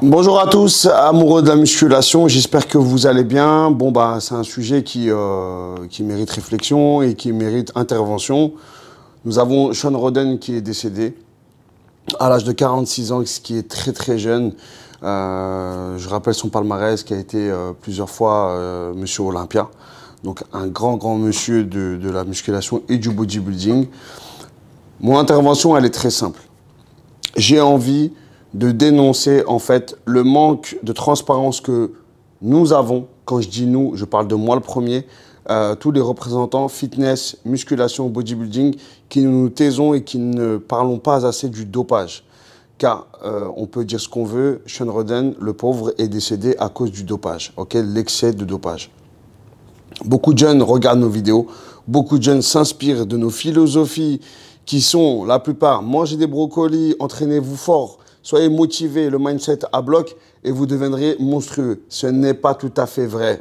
Bonjour à tous, amoureux de la musculation, j'espère que vous allez bien. Bon bah c'est un sujet qui mérite réflexion et qui mérite intervention. Nous avons Sean Roden qui est décédé à l'âge de 46 ans, ce qui est très très jeune. Je rappelle son palmarès qui a été plusieurs fois Monsieur Olympia. Donc un grand monsieur de la musculation et du bodybuilding. Mon intervention elle est très simple. J'ai envie de dénoncer en fait le manque de transparence que nous avons. Quand je dis nous, je parle de moi le premier, tous les représentants fitness, musculation, bodybuilding, qui nous taisons et qui ne parlons pas assez du dopage. Car on peut dire ce qu'on veut, Sean Roden, le pauvre, est décédé à cause du dopage, l'excès de dopage. Beaucoup de jeunes regardent nos vidéos, beaucoup de jeunes s'inspirent de nos philosophies qui sont, la plupart, mangez des brocolis, entraînez-vous fort, soyez motivés, le mindset à bloc et vous deviendrez monstrueux. Ce n'est pas tout à fait vrai.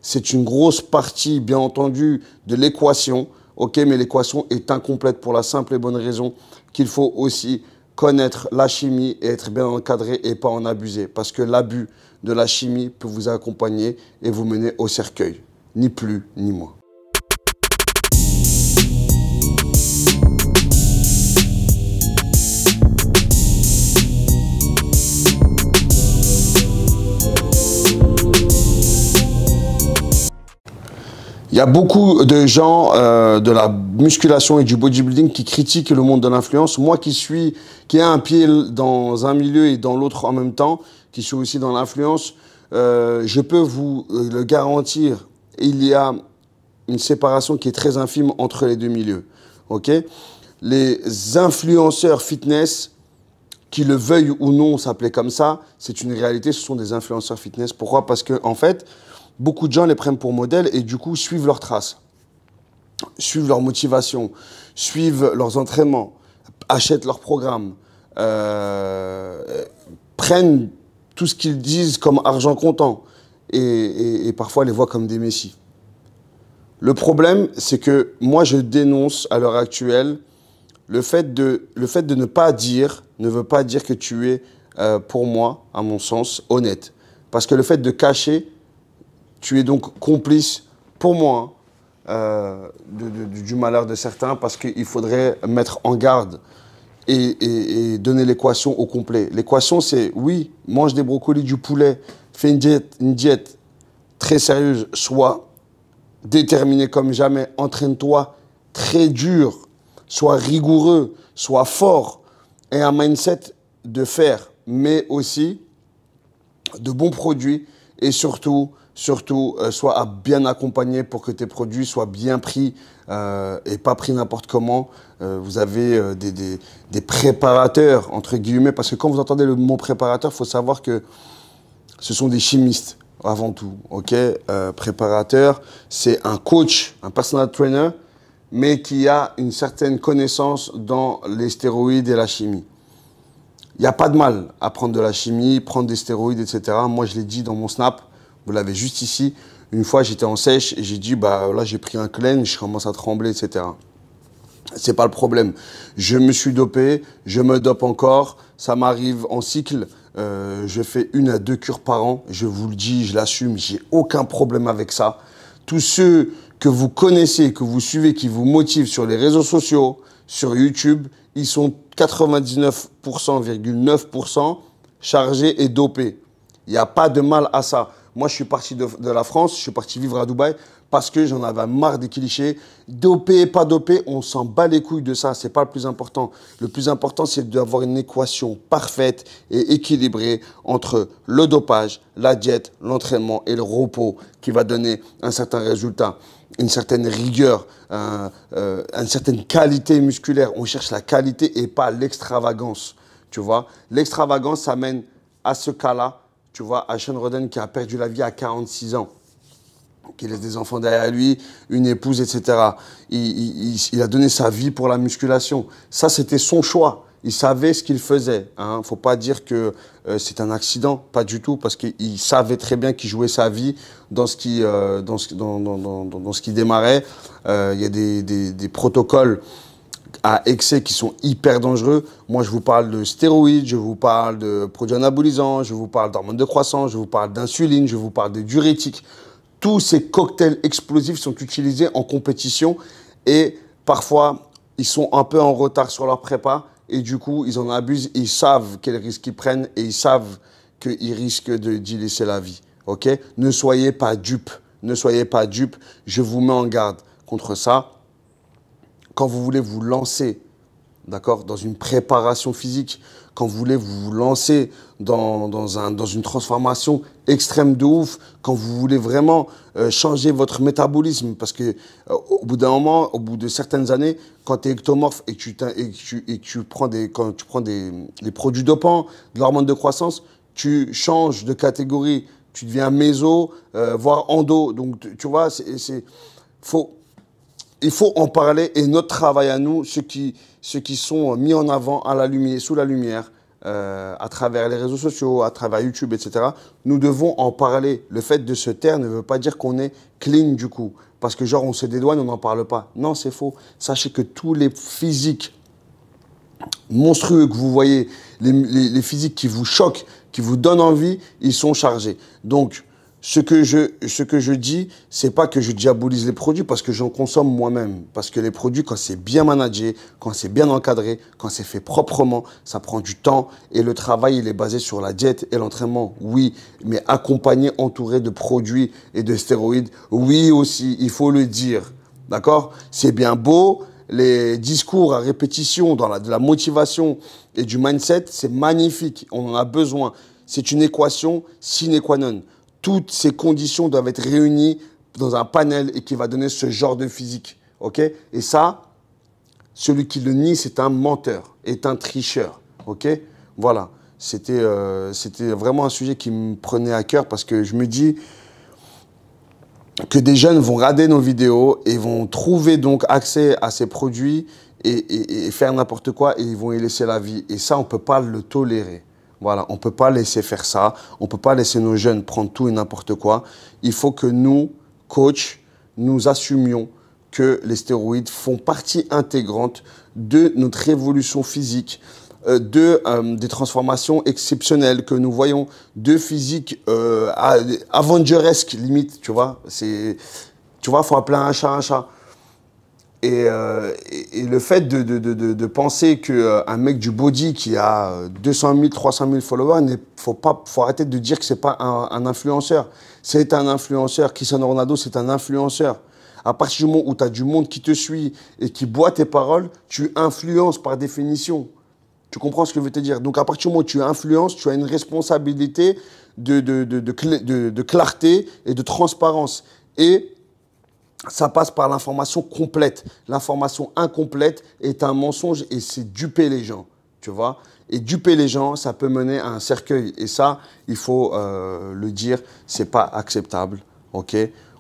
C'est une grosse partie, bien entendu, de l'équation. Mais l'équation est incomplète pour la simple et bonne raison qu'il faut aussi connaître la chimie et être bien encadré et pas en abuser. Parce que l'abus de la chimie peut vous accompagner et vous mener au cercueil. Ni plus, ni moins. Il y a beaucoup de gens de la musculation et du bodybuilding qui critiquent le monde de l'influence. Moi qui ai un pied dans un milieu et dans l'autre en même temps, qui suis aussi dans l'influence, je peux vous le garantir, il y a une séparation qui est très infime entre les deux milieux. Les influenceurs fitness, qui le veuillent ou non s'appeler comme ça, c'est une réalité, ce sont des influenceurs fitness. Pourquoi? Parce que en fait, beaucoup de gens les prennent pour modèle et du coup suivent leurs traces, suivent leur motivation, suivent leurs entraînements, achètent leurs programmes, prennent tout ce qu'ils disent comme argent comptant et parfois les voient comme des messies. Le problème, c'est que moi je dénonce à l'heure actuelle le fait de ne pas dire, ne veut pas dire que tu es, pour moi, à mon sens, honnête. Parce que le fait de cacher, tu es donc complice, pour moi, du malheur de certains, parce qu'il faudrait mettre en garde et donner l'équation au complet. L'équation, c'est, oui, mange des brocolis, du poulet, fais une diète très sérieuse, sois déterminé comme jamais, entraîne-toi très dur, sois rigoureux, sois fort, et un mindset de fer, mais aussi de bons produits, et surtout, sois bien accompagné pour que tes produits soient bien pris et pas pris n'importe comment. Vous avez des préparateurs, entre guillemets, parce que quand vous entendez le mot préparateur, il faut savoir que ce sont des chimistes avant tout. Préparateur, c'est un coach, un personal trainer, mais qui a une certaine connaissance dans les stéroïdes et la chimie. Il n'y a pas de mal à prendre de la chimie, prendre des stéroïdes, etc. Moi, je l'ai dit dans mon snap. Vous l'avez juste ici. Une fois, j'étais en sèche et j'ai dit, bah là, j'ai pris un clean, je commence à trembler, etc. C'est pas le problème. Je me suis dopé, je me dope encore. Ça m'arrive en cycle. Je fais 1 à 2 cures par an. Je vous le dis, je l'assume, j'ai aucun problème avec ça. Tous ceux que vous connaissez, que vous suivez, qui vous motivent sur les réseaux sociaux, sur YouTube, ils sont 99,9% chargés et dopés. Il n'y a pas de mal à ça. Moi, je suis parti de la France, je suis parti vivre à Dubaï parce que j'en avais marre des clichés. Dopé, pas dopé, on s'en bat les couilles de ça, c'est pas le plus important. Le plus important, c'est d'avoir une équation parfaite et équilibrée entre le dopage, la diète, l'entraînement et le repos qui va donner un certain résultat, une certaine rigueur, une certaine qualité musculaire. On cherche la qualité et pas l'extravagance, tu vois. L'extravagance, ça mène à ce cas-là. Tu vois, à Sean Roden qui a perdu la vie à 46 ans, qui laisse des enfants derrière lui, une épouse, etc. Il a donné sa vie pour la musculation. Ça, c'était son choix. Il savait ce qu'il faisait. Il ne faut pas dire que c'est un accident, pas du tout, parce qu'il savait très bien qu'il jouait sa vie dans ce qui démarrait. Il y a des protocoles à excès qui sont hyper dangereux. Moi, je vous parle de stéroïdes, je vous parle de produits anabolisants, je vous parle d'hormones de croissance, je vous parle d'insuline, je vous parle de diurétiques. Tous ces cocktails explosifs sont utilisés en compétition et parfois, ils sont un peu en retard sur leur prépa et du coup, ils en abusent. Ils savent quels risques ils prennent et ils savent qu'ils risquent d'y laisser la vie. Ok? Ne soyez pas dupes. Ne soyez pas dupes. Je vous mets en garde contre ça. Quand vous voulez vous lancer, d'accord, dans une préparation physique, quand vous voulez vous lancer dans une transformation extrême de ouf, quand vous voulez vraiment changer votre métabolisme, parce que au bout d'un moment, au bout de certaines années, quand tu es ectomorphe et que tu prends les produits dopants, de l'hormone de croissance, tu changes de catégorie, tu deviens méso, voire endo. Donc tu vois, il faut en parler et notre travail à nous, ceux qui sont mis en avant à la lumière, sous la lumière, à travers les réseaux sociaux, à travers YouTube, etc. Nous devons en parler. Le fait de se taire ne veut pas dire qu'on est clean du coup. Parce que genre on se dédouane, on n'en parle pas. Non, c'est faux. Sachez que tous les physiques monstrueux que vous voyez, les physiques qui vous choquent, qui vous donnent envie, ils sont chargés. Donc, ce que je dis, c'est pas que je diabolise les produits parce que j'en consomme moi-même. Parce que les produits, quand c'est bien managé, quand c'est bien encadré, quand c'est fait proprement, ça prend du temps et le travail, il est basé sur la diète et l'entraînement. Oui, mais accompagné, entouré de produits et de stéroïdes, oui aussi, il faut le dire. D'accord? C'est bien beau, les discours à répétition de la motivation et du mindset, c'est magnifique. On en a besoin. C'est une équation sine qua non. Toutes ces conditions doivent être réunies dans un panel et qui va donner ce genre de physique. Ok? Et ça, celui qui le nie, c'est un menteur, est un tricheur. Ok? Voilà. C'était vraiment un sujet qui me prenait à cœur parce que je me dis que des jeunes vont regarder nos vidéos et vont trouver donc accès à ces produits et faire n'importe quoi et ils vont y laisser la vie. Et ça, on ne peut pas le tolérer. Voilà, on ne peut pas laisser faire ça. On ne peut pas laisser nos jeunes prendre tout et n'importe quoi. Il faut que nous, coachs, nous assumions que les stéroïdes font partie intégrante de notre évolution physique, des transformations exceptionnelles que nous voyons, de physique aventuresque limite, tu vois. Tu vois, il faut appeler un chat un chat. Et le fait de penser qu'un mec du body qui a 200 000, 300 000 followers, faut arrêter de dire que ce n'est pas un influenceur. C'est un influenceur. Cristiano Ronaldo, c'est un influenceur. À partir du moment où tu as du monde qui te suit et qui boit tes paroles, tu influences par définition. Tu comprends ce que je veux te dire? Donc, à partir du moment où tu influences, tu as une responsabilité de clarté et de transparence. Et ça passe par l'information complète. L'information incomplète est un mensonge et c'est duper les gens, tu vois. Et duper les gens, ça peut mener à un cercueil. Et ça, il faut le dire, c'est pas acceptable, ok?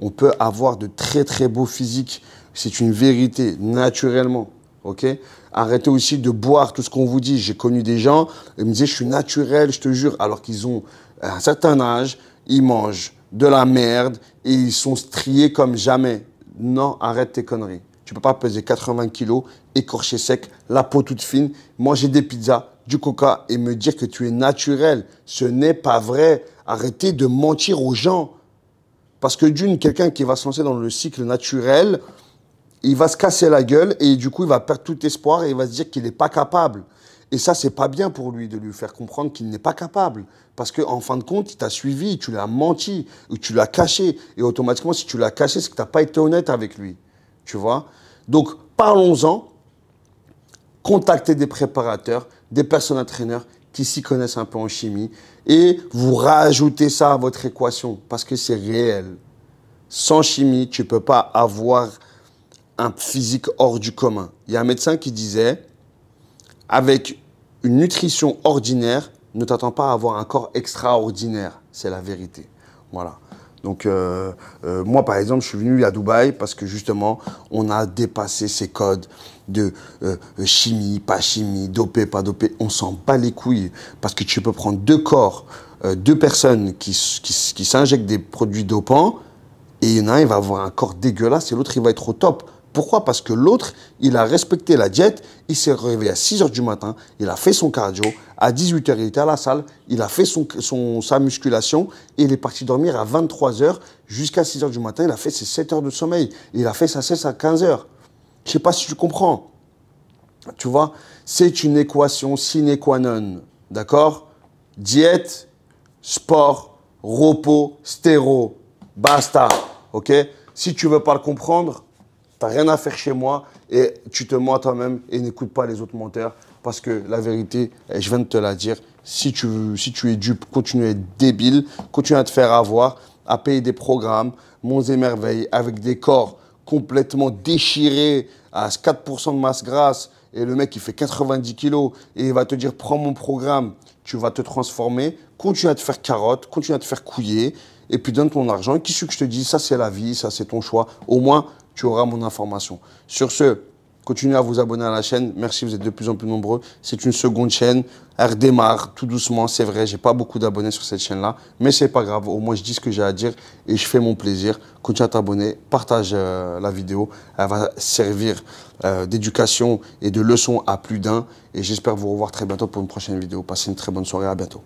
On peut avoir de très très beaux physiques, c'est une vérité, naturellement, ok? Arrêtez aussi de boire tout ce qu'on vous dit. J'ai connu des gens, ils me disaient, je suis naturel, je te jure, alors qu'ils ont un certain âge, ils mangent de la merde et ils sont striés comme jamais. Non, arrête tes conneries. Tu ne peux pas peser 80 kilos, écorché sec, la peau toute fine, manger des pizzas, du coca et me dire que tu es naturel. Ce n'est pas vrai. Arrêtez de mentir aux gens. Parce que d'une, quelqu'un qui va se lancer dans le cycle naturel, il va se casser la gueule et du coup, il va perdre tout espoir et il va se dire qu'il n'est pas capable. Et ça, c'est pas bien pour lui de lui faire comprendre qu'il n'est pas capable. Parce qu'en fin de compte, il t'a suivi, tu l'as menti, ou tu l'as caché. Et automatiquement, si tu l'as caché, c'est que tu n'as pas été honnête avec lui. Tu vois? Donc, parlons-en. Contactez des préparateurs, des personal trainers qui s'y connaissent un peu en chimie. Et vous rajoutez ça à votre équation parce que c'est réel. Sans chimie, tu ne peux pas avoir un physique hors du commun. Il y a un médecin qui disait, avec une nutrition ordinaire, ne t'attends pas à avoir un corps extraordinaire. C'est la vérité. Voilà. Donc, moi, par exemple, je suis venu à Dubaï parce que justement, on a dépassé ces codes de chimie, pas chimie, dopé, pas dopé. On s'en bat les couilles parce que tu peux prendre deux corps, deux personnes qui s'injectent des produits dopants et il y en a un, il va avoir un corps dégueulasse et l'autre, il va être au top. Pourquoi? Parce que l'autre, il a respecté la diète, il s'est réveillé à 6 h du matin, il a fait son cardio, à 18 h, il était à la salle, il a fait sa musculation et il est parti dormir à 23 h jusqu'à 6 h du matin, il a fait ses 7 heures de sommeil, il a fait sa sieste à 15 h. Je ne sais pas si tu comprends. Tu vois, c'est une équation sine qua non, d'accord? Diète, sport, repos, stéro, basta, ok? Si tu ne veux pas le comprendre, tu n'as rien à faire chez moi et tu te mens à toi-même et n'écoute pas les autres menteurs parce que la vérité, je viens de te la dire, si tu es dupe, continue à être débile, continue à te faire avoir, à payer des programmes, monts et merveilles, avec des corps complètement déchirés à 4% de masse grasse et le mec il fait 90 kilos et il va te dire prends mon programme, tu vas te transformer, continue à te faire carotte, continue à te faire couiller et puis donne ton argent. Et qui ce que je te dis, ça c'est la vie, ça c'est ton choix. Au moins, tu auras mon information. Sur ce, continuez à vous abonner à la chaîne. Merci, vous êtes de plus en plus nombreux. C'est une seconde chaîne. Elle redémarre tout doucement, c'est vrai. J'ai pas beaucoup d'abonnés sur cette chaîne-là, mais c'est pas grave. Au moins, je dis ce que j'ai à dire et je fais mon plaisir. Continue à t'abonner, partage la vidéo. Elle va servir d'éducation et de leçon à plus d'un. Et j'espère vous revoir très bientôt pour une prochaine vidéo. Passez une très bonne soirée. À bientôt.